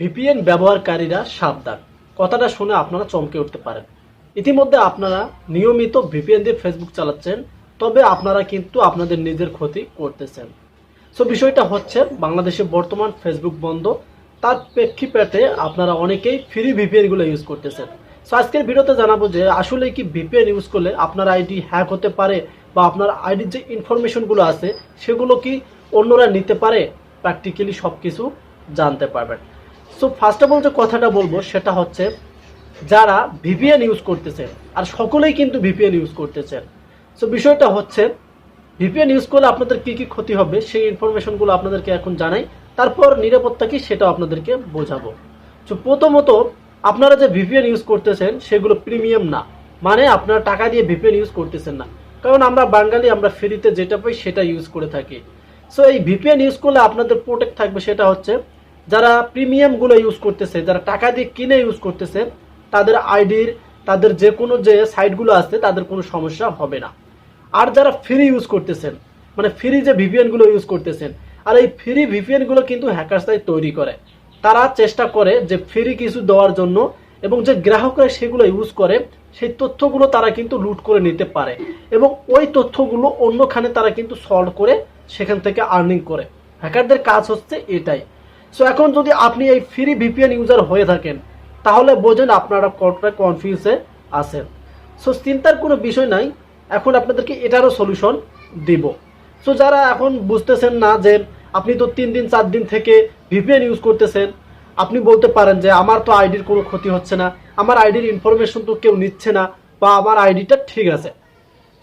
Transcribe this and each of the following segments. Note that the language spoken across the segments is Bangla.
ভিপিএন ব্যবহারকারীরা সাবধান, কথাটা শুনে আপনারা চমকে উঠতে পারেন। ইতিমধ্যে আপনারা নিয়মিত ভিপিএন দিয়ে ফেসবুক চালাচ্ছেন, তবে আপনারা কিন্তু আপনাদের নিজের ক্ষতি করতেছেন। সো বিষয়টা হচ্ছে, বাংলাদেশে বর্তমান ফেসবুক বন্ধ, তার প্রেক্ষিতে আপনারা অনেকেই ফ্রি ভিপিএনগুলো ইউজ করতেছেন। সো আজকের ভিডিওতে জানাবো যে আসলে কি ভিপিএন ইউজ করলে আপনার আইডি হ্যাক হতে পারে, বা আপনার আইডির যে ইনফরমেশনগুলো আছে সেগুলো কি অন্যরা নিতে পারে, প্র্যাকটিক্যালি সব কিছু জানতে পারবেন। সো ফার্স্ট অফ অল যে কথাটা বলবো সেটা হচ্ছে, যারা ভিপিএন ইউজ করতেছেন, আর সকলেই কিন্তু ভিপিএন ইউজ করতেছেন। সো বিষয়টা হচ্ছে, ভিপিএন ইউজ করলে আপনাদের কি কি ক্ষতি হবে সেই ইনফরমেশনগুলো আপনাদেরকে এখন জানাই, তারপর নিরাপত্তা কি সেটাও আপনাদেরকে বোঝাবো। সো প্রথমত, আপনারা যে ভিপিএন ইউজ করতেছেন সেগুলো প্রিমিয়াম না, মানে আপনারা টাকা দিয়ে ভিপিএন ইউজ করতেছেন না, কারণ আমরা বাঙালি, আমরা ফ্রিতে যেটা পাই সেটা ইউজ করে থাকি। সো এই ভিপিএন ইউজ করলে আপনাদের প্রোটেক্ট থাকবে, সেটা হচ্ছে যারা প্রিমিয়ামগুলো ইউজ করতেছে, যারা টাকা দিয়ে কিনে ইউজ করতেছে, তাদের আইডির, তাদের যে কোনো যে সাইটগুলো আছে তাদের কোনো সমস্যা হবে না। আর যারা ফ্রি ইউজ করতেছেন, মানে ফ্রি যে ভিপিএনগুলো ইউজ করতেছেন, আর এই ফ্রি ভিপিএনগুলো কিন্তু হ্যাকারসরাই তৈরি করে। তারা চেষ্টা করে যে ফ্রি কিছু দেওয়ার জন্য, এবং যে গ্রাহকরা সেগুলো ইউজ করে সেই তথ্যগুলো তারা কিন্তু লুট করে নিতে পারে, এবং ওই তথ্যগুলো অন্যখানে তারা কিন্তু সলভ করে সেখান থেকে আর্নিং করে। হ্যাকারদের কাজ হচ্ছে এটাই। সো এখন যদি আপনি এই ফ্রি ভিপিএন ইউজার হয়ে থাকেন, তাহলে বোঝেন আপনারা কতটা কনফিউজে আছেন। সো চিন্তার কোনো বিষয় নাই, এখন আপনাদেরকে এটারও সলিউশন দিব। সো যারা এখন বুঝতেছেন না যে আপনি তো 3 দিন 4 দিন থেকে ভিপিএন ইউজ করতেছেন, আপনি বলতে পারেন যে আমার তো আইডির কোনো ক্ষতি হচ্ছে না, আমার আইডির ইনফরমেশন তো কেউ নিচ্ছে না, বা আমার আইডিটা ঠিক আছে।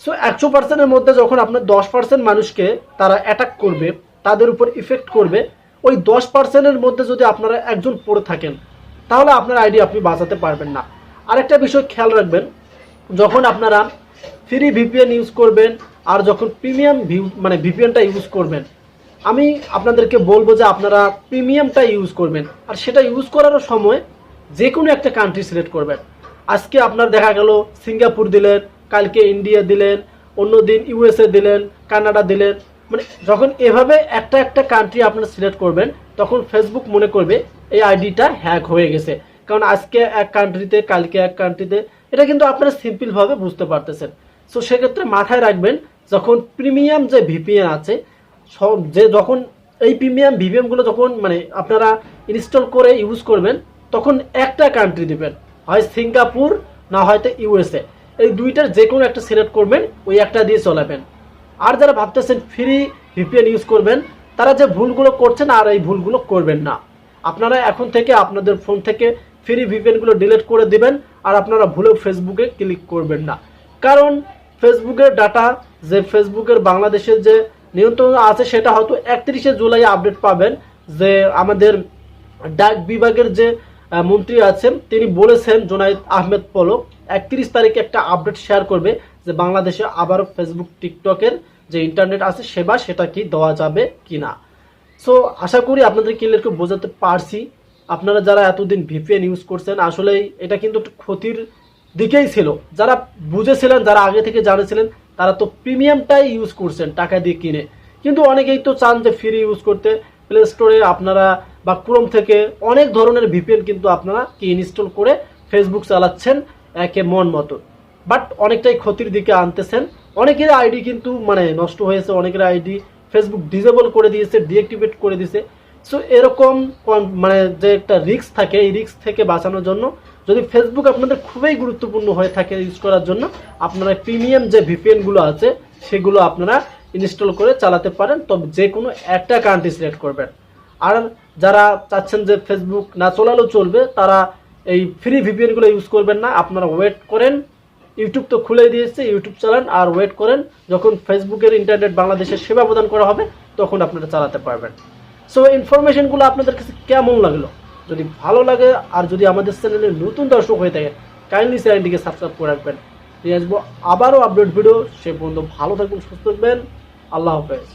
সো 100%-এর মধ্যে যখন আপনার 10% মানুষকে তারা অ্যাটাক করবে, তাদের উপর ইফেক্ট করবে, ওই 10%-এর মধ্যে যদি আপনারা একজন পড়ে থাকেন, তাহলে আপনার আইডি আপনি বাঁচাতে পারবেন না। আরেকটা বিষয় খেয়াল রাখবেন, যখন আপনারা ফ্রি ভিপিএন ইউজ করবেন আর যখন প্রিমিয়াম মানে ভিপিএনটা ইউজ করবেন, আমি আপনাদেরকে বলবো যে আপনারা প্রিমিয়ামটা ইউজ করবেন, আর সেটা ইউজ করার সময় যে কোনো একটা কান্ট্রি সিলেক্ট করবেন। আজকে আপনার দেখা গেল সিঙ্গাপুর দিলেন, কালকে ইন্ডিয়া দিলেন, অন্য দিন ইউএসএ দিলেন, কানাডা দিলেন, মানে যখন এভাবে একটা একটা কান্ট্রি আপনারা সিলেক্ট করবেন, তখন ফেসবুক মনে করবে এই আইডিটা হ্যাক হয়ে গেছে, কারণ আজকে এক কান্ট্রিতে, কালকে এক কান্ট্রিতে। এটা কিন্তু আপনারা সিম্পলভাবে বুঝতে পারতেছেন। সো সেক্ষেত্রে মাথায় রাখবেন, যখন প্রিমিয়াম যে ভিপিএন আছে, যে যখন এই প্রিমিয়াম ভিপিএনগুলো যখন মানে আপনারা ইনস্টল করে ইউজ করবেন, তখন একটা কান্ট্রি দিবেন, হয় সিঙ্গাপুর না হয়তো ইউএসএ, এই দুইটার যে কোনো একটা সিলেক্ট করবেন, ওই একটা দিয়ে চলাবেন। আর যারা ভাবতেছেন ফ্রি ভিপিএন ইউজ করবেন, তারা যে ভুলগুলো করছেন আর এই ভুলগুলো করবেন না। আপনারা এখন থেকে আপনাদের ফোন থেকে ফ্রি ভিপিএনগুলো ডিলিট করে দিবেন, আর আপনারা ভুলেও ফেসবুকে ক্লিক করবেন না, কারণ ফেসবুকের ডাটা, যে ফেসবুকের বাংলাদেশের যে নিয়ন্ত্রণ আছে, সেটা হয়তো 31শে জুলাই আপডেট পাবেন, যে আমাদের ডাক বিভাগের যে মন্ত্রী আছেন তিনি বলেছেন, জোনায়েদ আহমেদ পলক 31 তারিখে একটা আপডেট শেয়ার করবে যে বাংলাদেশে আবারও ফেসবুক টিকটকের যে ইন্টারনেট আছে সেবা, সেটা কি দেওয়া যাবে কিনা। সো আশা করি আপনাদের ক্লিয়ার করে বোঝাতে পারছি। আপনারা যারা এতদিন ভিপিএন ইউজ করছেন, আসলে এটা কিন্তু একটু ক্ষতির দিকেই ছিল। যারা বুঝেছিলেন, যারা আগে থেকে জানেছিলেন, তারা তো প্রিমিয়ামটাই ইউজ করছেন টাকা দিয়ে কিনে, কিন্তু অনেকেই তো চান যে ফ্রি ইউজ করতে। প্লে স্টোরে আপনারা বা ক্রোম থেকে অনেক ধরনের ভিপিএন কিন্তু আপনারা কি ইনস্টল করে ফেসবুক চালাচ্ছেন একে মন মতো, বাট অনেকটাই ক্ষতির দিকে আনতেছেন। অনেকের আইডি কিন্তু মানে নষ্ট হয়েছে, অনেকের আইডি ফেসবুক ডিসেবল করে দিয়েছে, ডিঅ্যাক্টিভেট করে দিয়েছে। সো এরকম মানে যে একটা রিস্ক থাকে, এই রিস্ক থেকে বাঁচানোর জন্য, যদি ফেসবুক আপনাদের খুবই গুরুত্বপূর্ণ হয়ে থাকে ইউজ করার জন্য, আপনারা প্রিমিয়াম যে ভিপিএনগুলো আছে সেগুলো আপনারা ইনস্টল করে চালাতে পারেন, তবে যে কোনো একটা কান্ট্রি সিলেক্ট করবেন। আর যারা চাচ্ছেন যে ফেসবুক না চলালেও চলবে, তারা এই ফ্রি ভিপিএনগুলো ইউজ করবেন না, আপনারা ওয়েট করেন। ইউটিউব তো খুলে দিয়েছে, ইউটিউব চালান আর ওয়েট করেন, যখন ফেসবুকের ইন্টারনেট বাংলাদেশের সেবা প্রদান করা হবে তখন আপনারা চালাতে পারবেন। সো ইনফরমেশনগুলো আপনাদের কাছে কেমন লাগলো? যদি ভালো লাগে, আর যদি আমাদের চ্যানেলে নতুন দর্শক হয়ে থাকে, কাইন্ডলি চ্যানেলটিকে সাবস্ক্রাইব করে রাখবেন। নিয়ে আসবো আবারও আপডেট ভিডিও। সে পর্যন্ত ভালো থাকবেন, সুস্থ থাকবেন। আল্লাহ হাফেজ।